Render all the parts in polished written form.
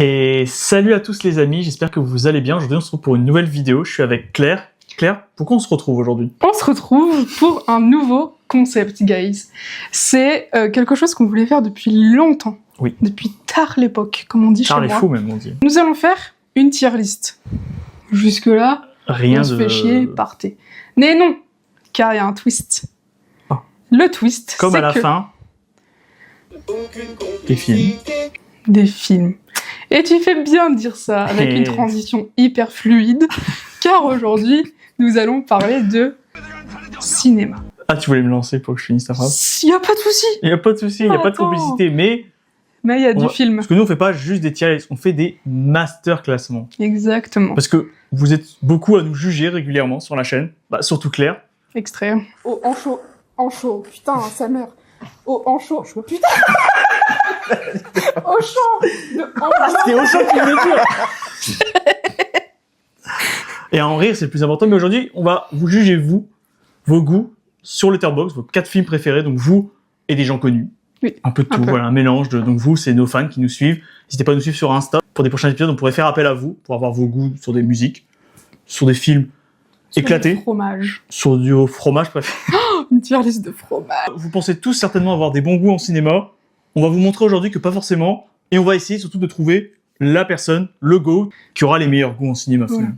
Et salut à tous les amis, j'espère que vous allez bien. Aujourd'hui on se retrouve pour une nouvelle vidéo, je suis avec Claire. Claire, pourquoi on se retrouve aujourd'hui? On se retrouve pour un nouveau concept, guys. C'est quelque chose qu'on voulait faire depuis longtemps. Oui. Depuis tard l'époque, comme on dit chez moi. Tard les fous même, on dit. Nous allons faire une tier list. Jusque-là, Rien on se fait chier, partez. Mais non, car il y a un twist. Oh. Le twist, Comme c'est à la fin des films. Des films. Et tu fais bien de dire ça, avec une transition hyper fluide, car aujourd'hui, nous allons parler de cinéma. Ah, tu voulais me lancer pour que je finisse ta phrase? Il n'y a pas de souci. Il n'y a pas de souci, il n'y a pas de complicité, mais il y a du film. Parce que nous, on fait pas juste des tier lists, on fait des master classements. Exactement. Parce que vous êtes beaucoup à nous juger régulièrement sur la chaîne, surtout Claire. Extrait. Oh, en chaud, putain, ça meurt. Oh, en chaud, putain. Au chaud. C'était au chaud qui me dire. Et à en rire, c'est le plus important. Mais aujourd'hui, on va vous juger, vous, vos goûts sur Letterboxd, vos 4 films préférés. Donc vous et des gens connus. Oui, un peu de tout, voilà, un mélange de. Donc vous, c'est nos fans qui nous suivent. N'hésitez pas à nous suivre sur Insta. Pour des prochains épisodes, on pourrait faire appel à vous pour avoir vos goûts sur des musiques, sur des films éclatés. Sur du fromage. Sur du fromage, bref. Oh, une tier list de fromage. Vous pensez tous certainement avoir des bons goûts en cinéma. On va vous montrer aujourd'hui que pas forcément. Et on va essayer surtout de trouver la personne, le go, qui aura les meilleurs goûts en cinéma. Voilà.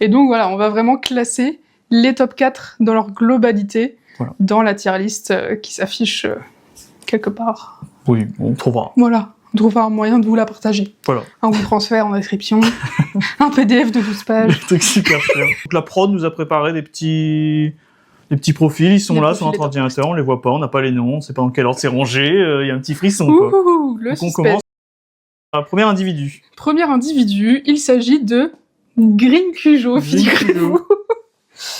Et donc voilà, on va vraiment classer les top 4 dans leur globalité, voilà, dans la tier list qui s'affiche quelque part. Oui, on trouvera. Voilà, on trouvera un moyen de vous la partager. Voilà. Un vous transfert en description, un PDF de 12 pages. Des trucs super chers. Donc la prod nous a préparé des petits profils, ils sont là sur notre ordinateur, on les voit pas, on n'a pas les noms, on sait pas dans quel ordre c'est rangé, il y a un petit frisson. Ouh, le donc on suspense. commence. Premier individu. Premier individu, il s'agit de Green Cujo, figurez-vous.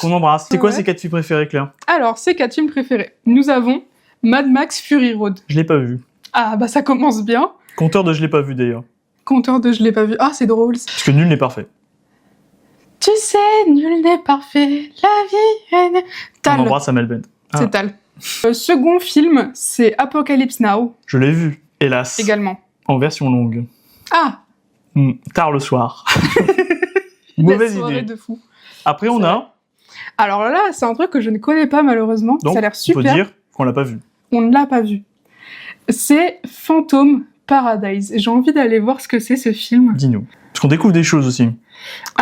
Qu'on embrasse. C'est quoi Ouais. ces 4 films préférés, Claire? Alors, ces 4 films préférés. Nous avons Mad Max Fury Road. Je l'ai pas vu. Ah, bah ça commence bien. Compteur de je l'ai pas vu d'ailleurs. Compteur de je l'ai pas vu. Ah, c'est drôle. Parce que nul n'est parfait. Tu sais, nul n'est parfait, la vie est... Tal. On embrasse Amel Bent. Ah. C'est Tal. Second film, c'est Apocalypse Now. Je l'ai vu, hélas. Également. En version longue. Ah, Tard le soir. la Mauvaise soirée idée. de fou. Après, on a... Alors là, c'est un truc que je ne connais pas malheureusement. Donc, ça a l'air on peut super. dire qu'on l'a pas vu. On ne l'a pas vu. C'est Phantom Paradise. J'ai envie d'aller voir ce que c'est ce film. Dis-nous. Parce qu'on découvre des choses aussi. Et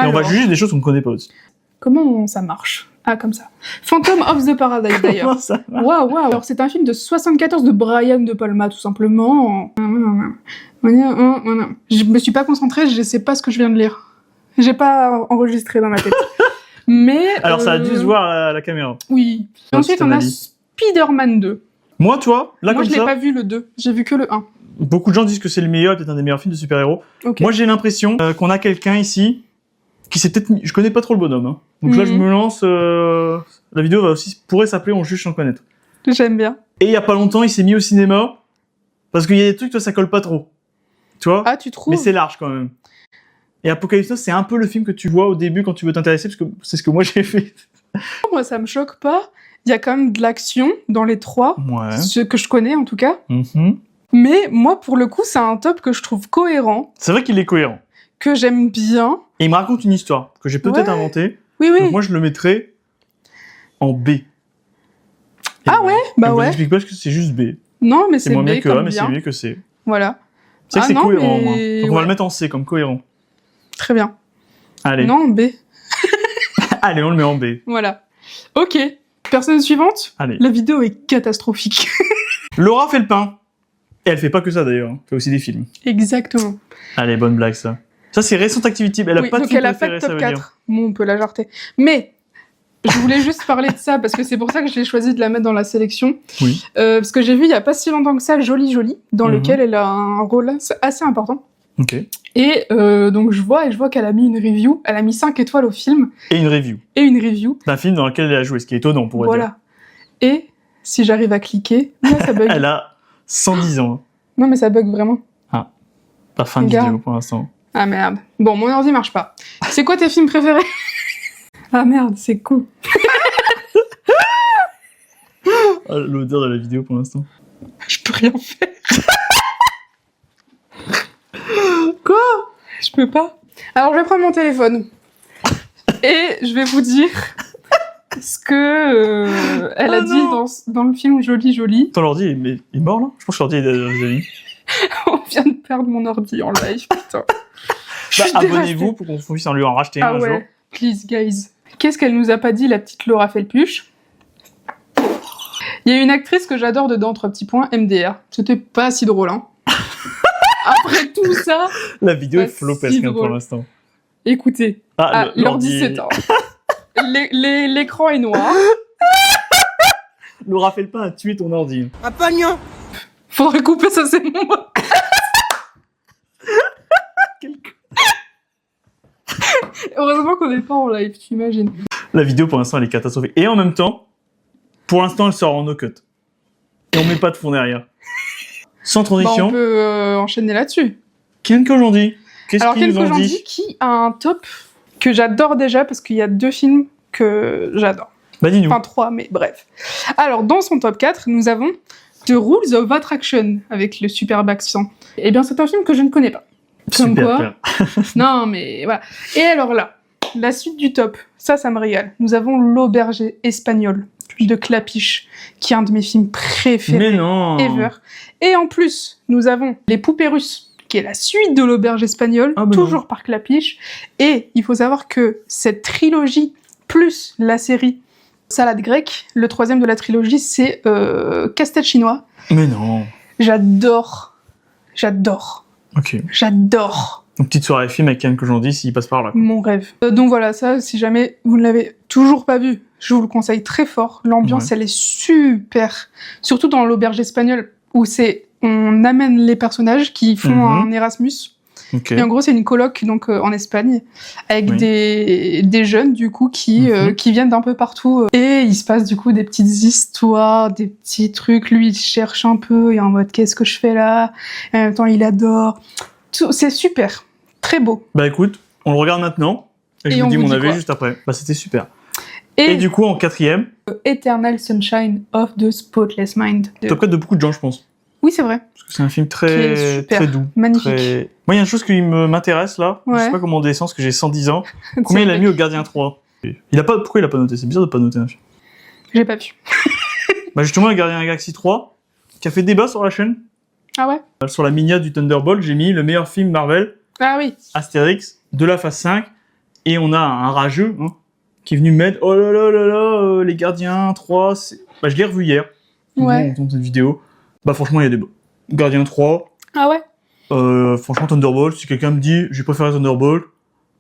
on va juger des choses qu'on ne connaît pas aussi. Comment ça marche? Ah, comme ça. Phantom of the Paradise, d'ailleurs. Comment ça marche? Waouh. Alors, c'est un film de 74 de Brian De Palma, tout simplement. Je me suis pas concentrée, je sais pas ce que je viens de lire. J'ai pas enregistré dans ma tête. Mais... Alors, ça a dû se voir à la caméra. Oui. Et ensuite, on a Spider-Man 2. Moi, toi, là, Moi, comme je l'ai ça, pas vu le 2. J'ai vu que le 1. beaucoup de gens disent que c'est le meilleur, peut-être un des meilleurs films de super-héros. Ok. Moi, j'ai l'impression qu'on a quelqu'un ici qui s'est peut-être mis... Je connais pas trop le bonhomme, hein. Donc là, je me lance... La vidéo pourrait s'appeler On juge sans connaître. J'aime bien. Et il y a pas longtemps, il s'est mis au cinéma parce qu'il y a des trucs, toi, ça colle pas trop. Tu vois? Ah, tu trouves? Mais c'est large, quand même. Et Apocalypse Now, c'est un peu le film que tu vois au début quand tu veux t'intéresser, parce que c'est ce que moi, j'ai fait. Moi, ça me choque pas. Il y a quand même de l'action dans les 3. Ouais. Ce que je connais, en tout cas. Mm-hmm. Mais moi, pour le coup, c'est un top que je trouve cohérent, C'est vrai qu'il est cohérent. que j'aime bien. Et il me raconte une histoire que j'ai peut-être inventée. Oui, oui. Donc moi, je le mettrais en B. Et Ah ouais? Bah je vous ouais. explique pas parce que c'est juste B. Non, mais C'est c'est moins B bien que A, comme mais c'est bien. mieux que C. Voilà. C'est vrai que c'est non, cohérent, mais... au moins. Donc on va ouais. le mettre en C comme cohérent. Très bien. Allez. Non, B. Allez, on le met en B. Voilà. Ok. Personne suivante? Allez. La vidéo est catastrophique. Laura fait le pain. Et elle fait pas que ça, d'ailleurs. Elle fait aussi des films. Exactement. Allez, bonne blague, ça. Ça, c'est Recent Activity. Elle a Oui, pas de donc film elle a pas préféré, de ça top veut dire. 4. Bon, on peut la jarter. Mais... Je voulais juste parler de ça parce que c'est pour ça que j'ai choisi de la mettre dans la sélection. Oui. Parce que j'ai vu il y a pas si longtemps que ça Jolie Jolie, dans lequel elle a un rôle assez important. Ok. Et donc je vois qu'elle a mis une review, elle a mis 5 étoiles au film Et une review et une review. d'un film dans lequel elle a joué, ce qui est étonnant pour elle. Voilà. Et si j'arrive à cliquer, là, ça bug. Elle a 110 ans. Non mais ça bug vraiment. Pas fin de Regarde. vidéo pour l'instant. Ah merde. Bon, mon ordi marche pas. C'est quoi tes films préférés? Ah merde, c'est con. Ah, l'odeur de la vidéo pour l'instant. Je peux rien faire. Quoi? Je peux pas. Alors, je vais prendre mon téléphone. Et je vais vous dire ce que elle a dit dans le film Joli Joli. Ton ordi, il est mort, là? Je pense que l'ordi est déjà On vient de perdre mon ordi en live, putain. Abonnez-vous pour qu'on puisse en lui en racheter un jour. Please, guys. Qu'est-ce qu'elle nous a pas dit, la petite Laura Felpuche? Il y a une actrice que j'adore dedans, 3 petits points, MDR. C'était pas si drôle, hein. Après tout ça... La vidéo est flopesque drôle. pour l'instant. Écoutez, l'ordi s'éteint. L'écran est noir. Laura Felpin a tué ton ordi. Un pognon. Faudrait couper ça, c'est mon... Heureusement qu'on n'est pas en live, tu imagines. La vidéo, pour l'instant, elle est catastrophique. Et en même temps, pour l'instant, elle sort en no-cut. Et on met pas de fond derrière. Sans transition. On peut enchaîner là-dessus. Ken Kojandi. Qu'est-ce qu'ils nous ont dit? Qui a un top que j'adore déjà, parce qu'il y a 2 films que j'adore. Bah dis-nous. Enfin 3, mais bref. Alors, dans son top 4, nous avons The Rules of Attraction, avec le superbe accent. Eh bien, c'est un film que je ne connais pas. Comme Super quoi. clair. Non, mais voilà. Et alors là, la suite du top, ça me régale. Nous avons L'Auberge espagnole de Clapiche, qui est un de mes films préférés Mais non. ever. Et en plus, nous avons Les Poupées Russes, qui est la suite de L'Auberge espagnole, toujours par Clapiche. Et il faut savoir que cette trilogie, plus la série Salade grecque, le 3e de la trilogie, c'est Casse-tête chinois. Mais non. J'adore. Ok. J'adore. Une petite soirée film avec Ken Kojandi s'il passe par là. Mon rêve. Donc voilà, ça, si jamais vous ne l'avez toujours pas vu, je vous le conseille très fort. L'ambiance, elle est super. Surtout dans L'Auberge espagnole, où on amène les personnages qui font un Erasmus. Okay. Et en gros, c'est une coloc donc en Espagne avec des jeunes du coup qui viennent d'un peu partout et il se passe du coup des petites histoires, des petits trucs. Lui, il cherche un peu et en mode qu'est-ce que je fais là. Et en même temps, il adore. C'est super, très beau. Bah écoute, on le regarde maintenant et je vous dis mon avis juste après. Bah c'était super. Et du coup en 4e, Eternal Sunshine of the Spotless Mind. Top 4 de beaucoup de gens, je pense. Oui, c'est vrai. Parce que c'est un film très doux. Magnifique. Moi, il y a une chose qui m'intéresse là. Ouais. Je sais pas comment on descend parce que j'ai 110 ans. Combien il a mis au Gardien 3 ? Pourquoi il a pas noté ? C'est bizarre de pas noter un film. J'ai pas vu. Bah justement, le Gardien Galaxy 3, qui a fait débat sur la chaîne. Ah ouais ? Sur la miniature du Thunderbolt, j'ai mis le meilleur film Marvel, Ah oui. Astérix, de la phase 5. Et on a un rageux qui est venu m'aider. Oh là là là là, les Gardiens 3. Bah, je l'ai revu hier. Ouais. Dans cette vidéo. Bah franchement, il y a des beaux. Gardien 3. Ah ouais ? Franchement, Thunderbolt, si quelqu'un me dit j'ai préféré Thunderbolt,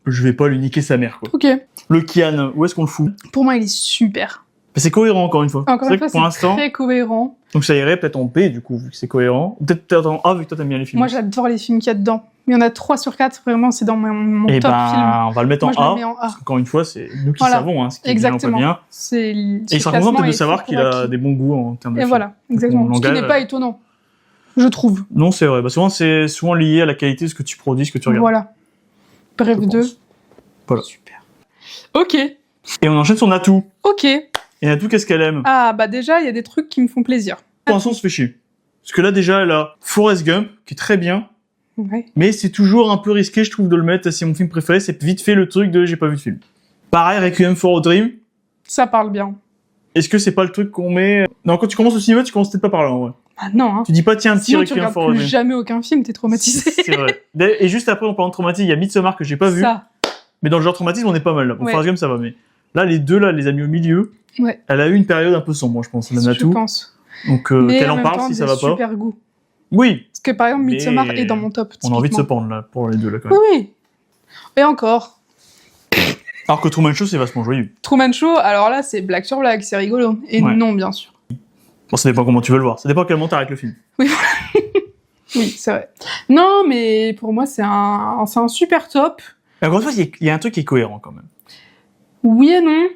je vais pas lui niquer sa mère, quoi. Ok. Le Kian, où est-ce qu'on le fout ? Pour moi, il est super. Bah, c'est cohérent, encore une fois. Encore une fois, pour l'instant, très cohérent. donc ça irait peut-être en B, du coup, vu que c'est cohérent. Ou peut-être en A, vu que toi t'aimes bien les films. Moi, j'adore les films qu'il y a dedans. Il y en a 3 sur 4, vraiment, c'est dans mon Et top film. on va le mettre Moi, je en A. le mets en A. Parce qu'encore une fois, c'est nous qui Voilà. savons, ce qui Exactement. est bien ou pas bien. Et Et il sera content peut-être de savoir qu'il a des bons goûts en termes de Et films. voilà, exactement. Donc, Ce qui langage, n'est pas étonnant, je trouve. Non, c'est vrai. Bah, souvent, c'est souvent lié à la qualité de ce que tu produis, ce que tu regardes. Voilà. Bref, Je 2. pense. Voilà. Super. Ok. Et on enchaîne sur Natou. Ok. Et Natou, qu'est-ce qu'elle aime ? Ah, bah déjà, il y a des trucs qui me font plaisir. Pour l'instant, on se fait chier. Parce que là, déjà, elle a Forrest Gump, qui est très bien. Ouais. Mais c'est toujours un peu risqué, je trouve, de le mettre. C'est mon film préféré. C'est vite fait le truc de j'ai pas vu de film. Pareil, Requiem for a Dream. Ça parle bien. Est-ce que c'est pas le truc qu'on met... Non, quand tu commences au cinéma, tu commences peut-être pas par là, en vrai. Ah non, hein. Tu dis pas, tiens, un petit Sinon, tu Requiem regardes for a plus Dream. jamais aucun film, t'es traumatisé. C'est vrai. Et juste après, en parlant de traumatisme, il y a Midsommar que j'ai pas vu. Ça. Mais dans le genre traumatisme, on est pas mal là. Pour Ouais. Forrest Gump, ça va. Mais là, les deux, là, les a mis au milieu. Ouais. Elle a eu une période un peu sombre, je pense, la Je Natou. pense. Donc, Mais qu'elle en en même parle temps, si ça des va pas. super goût. Oui. Parce que par exemple, Mais Midsommar est dans mon top. On a envie de se typiquement. pendre là pour les deux là quand même. Oui, oui. Et encore. Alors que Truman Show c'est vachement joyeux. Truman Show, alors là, c'est blague sur blague, c'est rigolo. Et Ouais. non, bien sûr. Bon, ça dépend comment tu veux le voir. Ça dépend quel moment t'arrêtes le film. Oui, c'est vrai. Non, mais pour moi, c'est un super top. Et encore une fois, il y a un truc qui est cohérent quand même. Oui et non.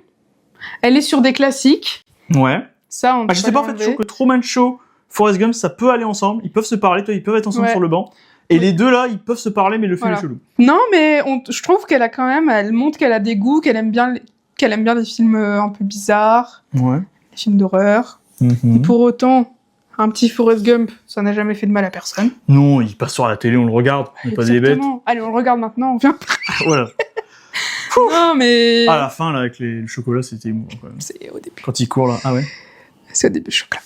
Elle est sur des classiques. Ouais. Ça, on peut Je sais pas en fait, je l'enlever. trouve que Truman Show, Forrest Gump, ça peut aller ensemble. Ils peuvent se parler, toi, ils peuvent être ensemble Ouais. sur le banc. Et Oui. les deux là, ils peuvent se parler, mais le film Voilà. est chelou. Non, mais je trouve qu'elle a quand même, elle montre qu'elle a des goûts, qu'elle aime bien les films un peu bizarres, Ouais. les films d'horreur. Mhm. Pour autant, Un petit Forrest Gump, ça n'a jamais fait de mal à personne. Non, il passe sur la télé, on le regarde, on n'est pas des bêtes. Exactement. Allez, on le regarde maintenant, on vient. Voilà. Non, mais... À la fin, là, avec le chocolat, c'était émouvant, quand même. C'est au début. Quand il court, là. Ah ouais. C'est au début, chocolat.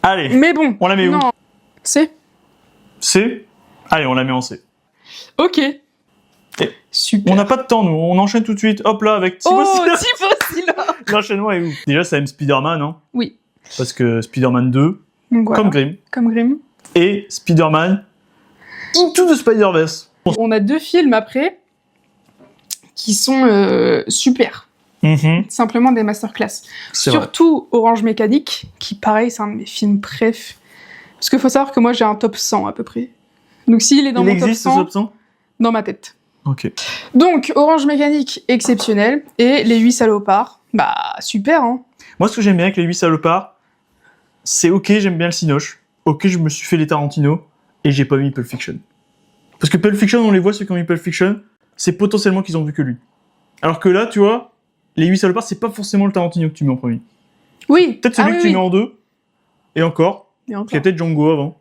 Allez, Mais bon. on la met où? Non. C'est C. Allez, on la met en C. ok. Et Super. on n'a pas de temps, nous. On enchaîne tout de suite. Hop là, avec Thibaut Oh, Sylla. Thibaut Sylla. L'enchaînement est où? Déjà, ça aime Spider-Man, hein. Oui. Parce que Spider-Man 2, Donc, voilà. comme Grimm, Comme Grimm. et Spider-Man Into the Spider-Verse. On a 2 films après qui sont super. Simplement des masterclass. C'est vrai. Surtout Orange Mécanique, qui pareil, c'est un de mes films préf. Parce qu'il faut savoir que moi j'ai un top 100 à peu près. Donc s'il est dans Il mon existe, top ce 100, option? dans ma tête. Ok. Donc Orange Mécanique, exceptionnel. Et Les 8 salopards, bah super hein. Moi, ce que j'aime bien avec les 8 salopards, c'est ok, j'aime bien le Cinoche. Ok, je me suis fait les Tarantino, et j'ai pas mis Pulp Fiction. Parce que Pulp Fiction, on les voit, ceux qui ont mis Pulp Fiction, c'est potentiellement qu'ils ont vu que lui. Alors que là, tu vois, les 8 salopards, c'est pas forcément le Tarantino que tu mets en premier. Oui. Peut-être celui que tu mets en 2, et encore. Et Il y a peut-être Django avant.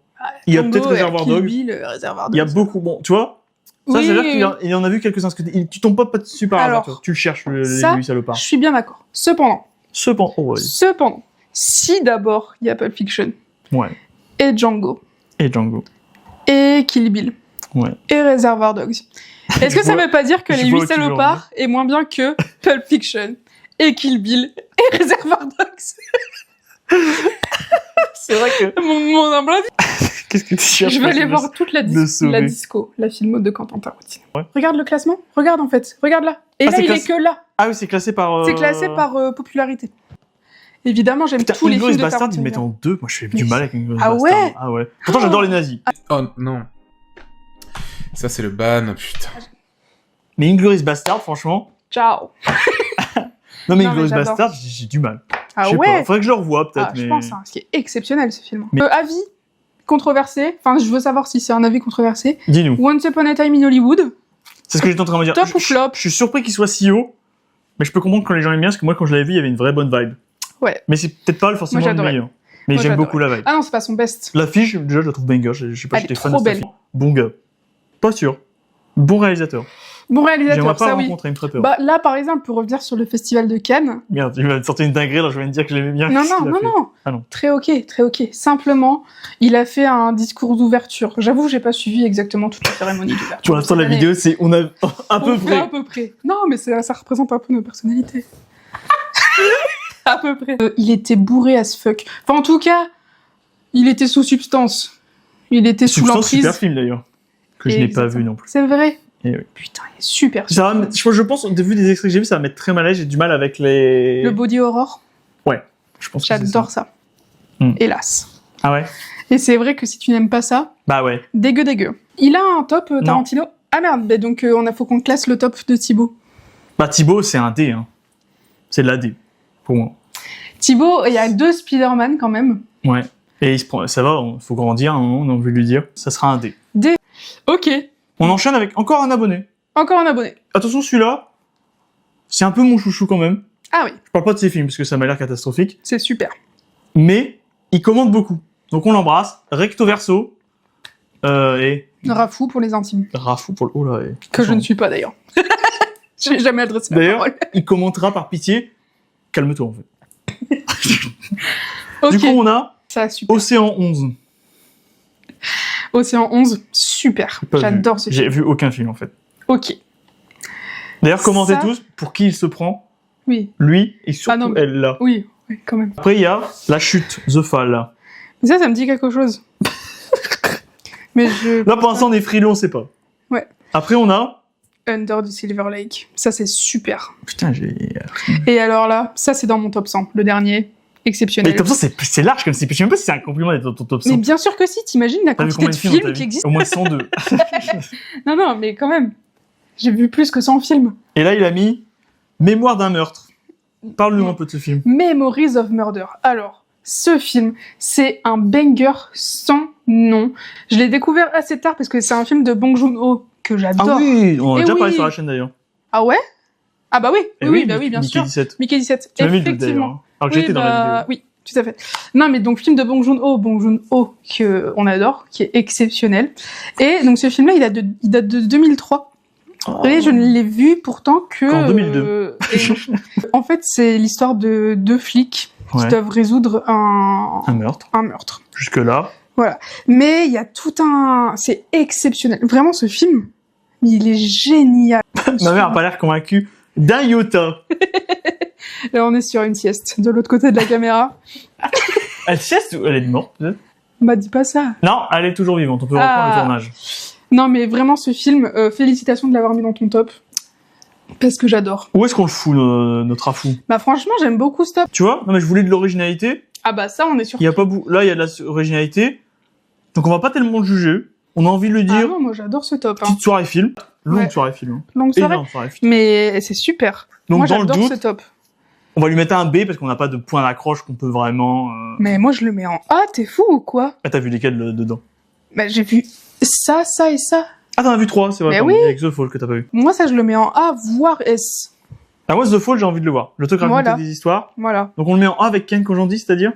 Il y a peut-être Réservoir Dogs. Il y a beaucoup, bon, tu vois. Ça, Oui, c'est-à-dire oui. qu'il en a vu quelques-uns. Parce que tu tombes pas dessus par hasard, Alors, tu vois. Tu le cherches, les ça, 8 salopards. Je suis bien d'accord. Cependant, Cependant, oh ouais. si d'abord il y a Pulp Fiction Ouais. et Django Et Django. et Kill Bill Ouais. et Reservoir Dogs, est-ce que ça veut pas dire que je Les vois 8 où tu veux en salopards est moins bien que Pulp Fiction et Kill Bill et Reservoir Dogs? C'est vrai que. Mon humble avis. Qu'est-ce que tu cherches? Je vais aller voir toute la, le sauver. la disco, la filmo de Quentin Tarantino. Ouais. Regarde le classement. Regarde en fait. Regarde là. Et Ah, là, c'est il classé- est que là. Ah oui, c'est classé par. C'est classé par popularité. Évidemment, j'aime Putain, tous les films Inglourious de Bastard, ils Tarantino. le mettent en 2. Moi, je fais du Mais- mal avec Inglourious Ah Bastard. ouais Ah ouais. Pourtant, j'adore les nazis. Oh non. Ça, c'est le ban, putain. Mais Inglourious Bastard, franchement. Ciao. Non, mais Non, Inglourious mais j'adore. Bastard, j'ai du mal. Ah Je sais ouais. pas. Faudrait que je le revoie, peut-être. Ah, mais... je pense, hein, c'est exceptionnel ce film. Mais- Avis controversé. Enfin, je veux savoir si c'est un avis controversé. Dis-nous. Once Upon a Time in Hollywood. C'est ce que j'étais en train de me dire. Top ou flop? Je suis surpris qu'il soit si haut. Mais je peux comprendre quand les gens aiment bien, parce que moi, quand je l'avais vu, il y avait une vraie bonne vibe. Ouais. Mais c'est peut-être pas forcément Moi, le j'adorais. meilleur. Mais Moi, j'aime j'adorais. beaucoup la vibe. Ah non, c'est pas son best. L'affiche, déjà, je la trouve banger. Je sais pas, Elle j'étais est fan trop de cette belle. affiche. Bon gars. Pas sûr. Bon réalisateur. Bon J'aimerais réalisateur, pas ça le oui. rencontrer, il me ferait peur. Bah là, par exemple, pour revenir sur le festival de Cannes. Merde, tu vas me sortir une dinguerie, alors je vais me dire que je l'aimais bien. Non, Qu'est-ce non, qu'il a non, fait non. Ah non. Très ok, très ok. Simplement, il a fait un discours d'ouverture. J'avoue, j'ai pas suivi exactement toute la cérémonie d'ouverture. Pour l'instant, la Cette année. vidéo, c'est on a à peu On fait à près. peu près. Non, mais ça représente un peu nos personnalités. À peu près. Il était bourré as fuck. Enfin, en tout cas, il était sous substance. Il était sous Substance, l'emprise. super film d'ailleurs. Que je n'ai pas vu non plus. C'est vrai. Eh oui. Putain, il est super. Ça va, je pense, vu des extraits que j'ai vus, ça va mettre très mal à l'aise. J'ai du mal avec les. Le body horror, Je pense que c'est j'adore ça. Hmm. Hélas. Ah ouais. Et c'est vrai que si tu n'aimes pas ça, Bah ouais. dégueu dégueu. Il a un top Tarantino. Ah merde, bah donc faut qu'on classe le top de Thibaut. Bah Thibaut, c'est un D. Hein. C'est de la D pour moi. Thibaut, il y a 2 Spider-Man quand même. Ouais. Et il se prend, ça va, faut grandir. À un moment, on a envie de lui dire. Ça sera un D. Ok, On enchaîne avec encore un abonné. encore un abonné. Attention, celui-là, c'est un peu mon chouchou quand même. Ah oui, Je parle pas de ses films parce que ça m'a l'air catastrophique. c'est super. Mais il commente beaucoup. Donc on l'embrasse. Recto verso. Et Rafou pour les intimes. Rafou pour le. Oh là. Que je ne suis pas d'ailleurs. Je n'ai jamais adressé la D'ailleurs, parole. il commentera par pitié. Calme-toi en fait. Ok, Du coup, on a ça super. Océan 11. Océan 11, super. Pas J'adore vu. ce J'ai film. vu aucun film en fait. Ok, D'ailleurs, commentez Ça- tous pour qui il se prend. oui, Lui et surtout Ah non, mais- elle là. oui, oui, quand même. Après, il y a La Chute, The Fall. Mais ça me dit quelque chose. Mais je... Là, pour l'instant, on est frileux, on sait pas. Ouais. Après, on a. Under the Silver Lake. Ça, c'est super. Putain, j'ai. Et alors là, ça, c'est dans mon top 100. Le dernier, exceptionnel. Mais top 100, c'est large comme c'est. Je sais même pas si c'est un compliment d'être dans ton top 100. Mais bien sûr que si, t'imagines la T'as vu quantité combien de de films dans ta films vie qui existent. Au moins 102. Non, non, mais quand même. J'ai vu plus que 100 films. Et là, il a mis Mémoire d'un meurtre. Parle-nous un peu de ce film. Memories of Murder. Alors, ce film, c'est un banger sans nom. Je l'ai découvert assez tard parce que c'est un film de Bong Joon-ho que j'adore. Ah oui, on en a Eh déjà parlé oui. sur la chaîne d'ailleurs. Ah ouais? Ah bah oui, Eh oui, bah oui, bien Mickey sûr. 17. Mickey 17, Tu m'as mis le doute effectivement. d'ailleurs. Alors que Oui, j'étais dans la vidéo. oui, Tout à fait. Non, mais donc film de Bong Joon-ho que on adore, qui est exceptionnel. Et donc ce film-là, il date de 2003. Oh. Et je ne l'ai vu pourtant que Qu'en 2002. En fait, c'est l'histoire de deux flics qui Ouais. doivent résoudre Un meurtre. un meurtre. Jusque-là. Mais il y a tout c'est exceptionnel. Vraiment, ce film, il est génial. Ma mère a pas l'air convaincue d'un iota. Là, on est sur une sieste de l'autre côté de la caméra. Elle sieste ou elle est morte peut-être? Bah, dis pas ça. Non, elle est toujours vivante. On peut reprendre le tournage. Non, mais vraiment, ce film, félicitations de l'avoir mis dans ton top. Parce que j'adore. Où est-ce qu'on le fout, notre afou? Bah, franchement, j'aime beaucoup ce top. Tu vois? Non, mais je voulais de l'originalité. Ah bah, ça, on est sur... Il y a pas là, il y a de l'originalité. Donc on va pas tellement le juger. On a envie de le Ah dire. non, moi, j'adore ce top. Hein. Petite soirée film. Longue Ouais. soirée film. Longue soirée. Énorme soirée film. Mais c'est super. Donc moi, dans le j'adore doute, ce top. on va lui mettre un B parce qu'on n'a pas de point d'accroche qu'on peut vraiment... Mais moi, je le mets en A, t'es fou ou quoi? Ah, t'as vu lesquels dedans? Bah, j'ai vu ça et ça. Ah, t'en as vu 3, c'est vrai. Mais pardon. oui. Avec The Fall que t'as pas vu. Moi, ça, je le mets en A, voire S. Ah, moi, The Fall, j'ai envie de le voir. Le truc raconter Voilà. des histoires. Voilà. Donc on le met en A avec Ken Kojandi, c'est-à-dire?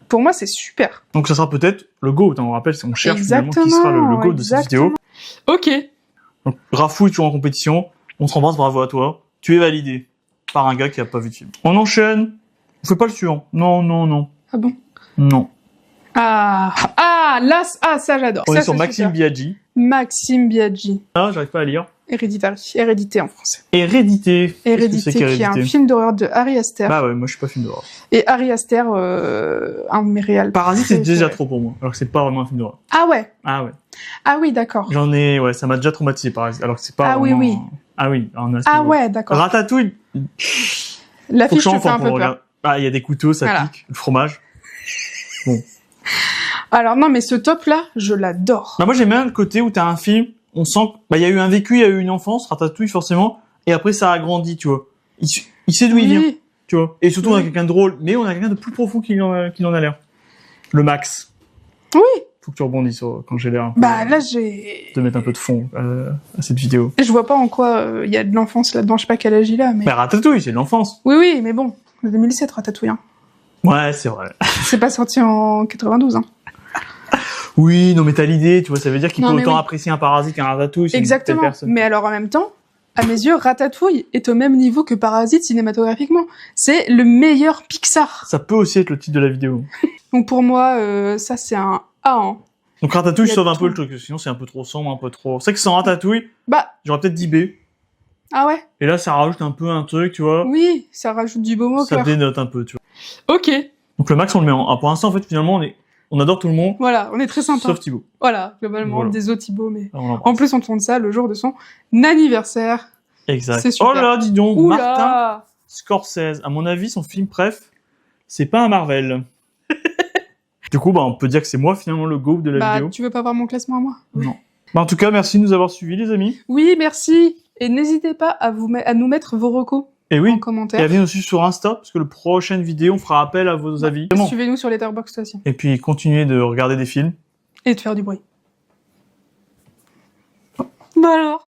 Pour moi, c'est super. Donc ça sera peut-être le GOAT. On rappelle, on cherche finalement qui sera le GOAT de cette exactement. vidéo. Ok. Donc Rafou est toujours en compétition. On se rembrasse, bravo à toi. Tu es validé par un gars qui a pas vu de film. On enchaîne. On fait pas le suivant. Non. Ah bon? Non. Là, ça, j'adore. On Ça, est sur c'est Maxime super. Biaggi. Maxime Biaggi. Ah, j'arrive pas à lire. Hérédité en français. Hérédité. Qu'est-ce que Hérédité, c'est qui est un qu'Hérédité? film d'horreur de Ari Aster. Bah ouais, moi je suis pas film d'horreur. Et Ari Aster, un de mes réals. Parasite, c'est déjà préférés. trop pour moi. Alors que c'est pas vraiment un film d'horreur. Ah ouais. Ah ouais. Ah oui, d'accord. Ouais, ça m'a déjà traumatisé Parasite. Alors que c'est pas Ah oui, vraiment... oui. Ah oui, on a ce Ah niveau. ouais, d'accord. Ratatouille. Faut que L'affiche je te fait sois un enfant peu pour peur. regarder. Ah, il y a des couteaux, ça Voilà. pique. Le fromage. Alors non, mais ce top-là, je l'adore. Bah moi j'aime bien le côté où t'as un film, on sent il y a eu un vécu, il y a eu une enfance, Ratatouille forcément, et après ça a grandi, tu vois. Il sait d'où il vient, Oui. tu vois. Et surtout on a Oui. quelqu'un de drôle, mais on a quelqu'un de plus profond qu'il en a l'air. Le Max. Oui. Faut que tu rebondisses quand j'ai l'air un peu, Bah là, j'ai... de mettre un peu de fond à cette vidéo. Je vois pas en quoi il y a de l'enfance là-dedans, je sais pas quel âge il a, mais... Bah Ratatouille, c'est de l'enfance. Oui, mais bon, 2007, Ratatouille. Hein. Ouais, c'est vrai. C'est pas sorti en 92. Hein. Oui, non mais t'as l'idée, tu vois, ça veut dire qu'il Non, peut mais autant oui. apprécier un Parasite qu'un Ratatouille. C'est une telle Exactement. personne. Mais alors en même temps, à mes yeux, Ratatouille est au même niveau que Parasite cinématographiquement. C'est le meilleur Pixar. Ça peut aussi être le titre de la vidéo. Donc pour moi, ça c'est un A. Hein. Donc Ratatouille Il y a sauve un tout. peu le truc, sinon c'est un peu trop sombre, un peu trop... C'est vrai que sans Ratatouille, Bah, j'aurais peut-être dit B. ah ouais. Et là, ça rajoute un peu un truc, tu vois. Oui, ça rajoute du baume au Ça cœur. dénote un peu, tu vois. Ok, Donc le Max, on le met en A. Pour l'instant, en fait, finalement, on adore tout le monde, voilà, on est très sympa. sauf Thibaut. Voilà, globalement, Voilà. des autres Thibaut, mais... Alors, on l'embrasse. En plus, on tourne ça le jour de son anniversaire. Exact. c'est super. Oh là, dis donc, Martin Oula. Scorsese. À mon avis, son film préf, c'est pas un Marvel. Du coup, bah, on peut dire que c'est moi, finalement, le GOAT de la Bah, vidéo. tu veux pas voir mon classement à moi? Non. Bah, en tout cas, merci de nous avoir suivis, les amis. Oui, merci. Et n'hésitez pas à nous mettre vos recos Et en oui. Et commentaire. allez aussi sur Insta, parce que la prochaine vidéo, on fera appel à vos avis. Vraiment. Suivez-nous sur Letterboxd aussi. Et puis, continuez de regarder des films. Et de faire du bruit. Bah alors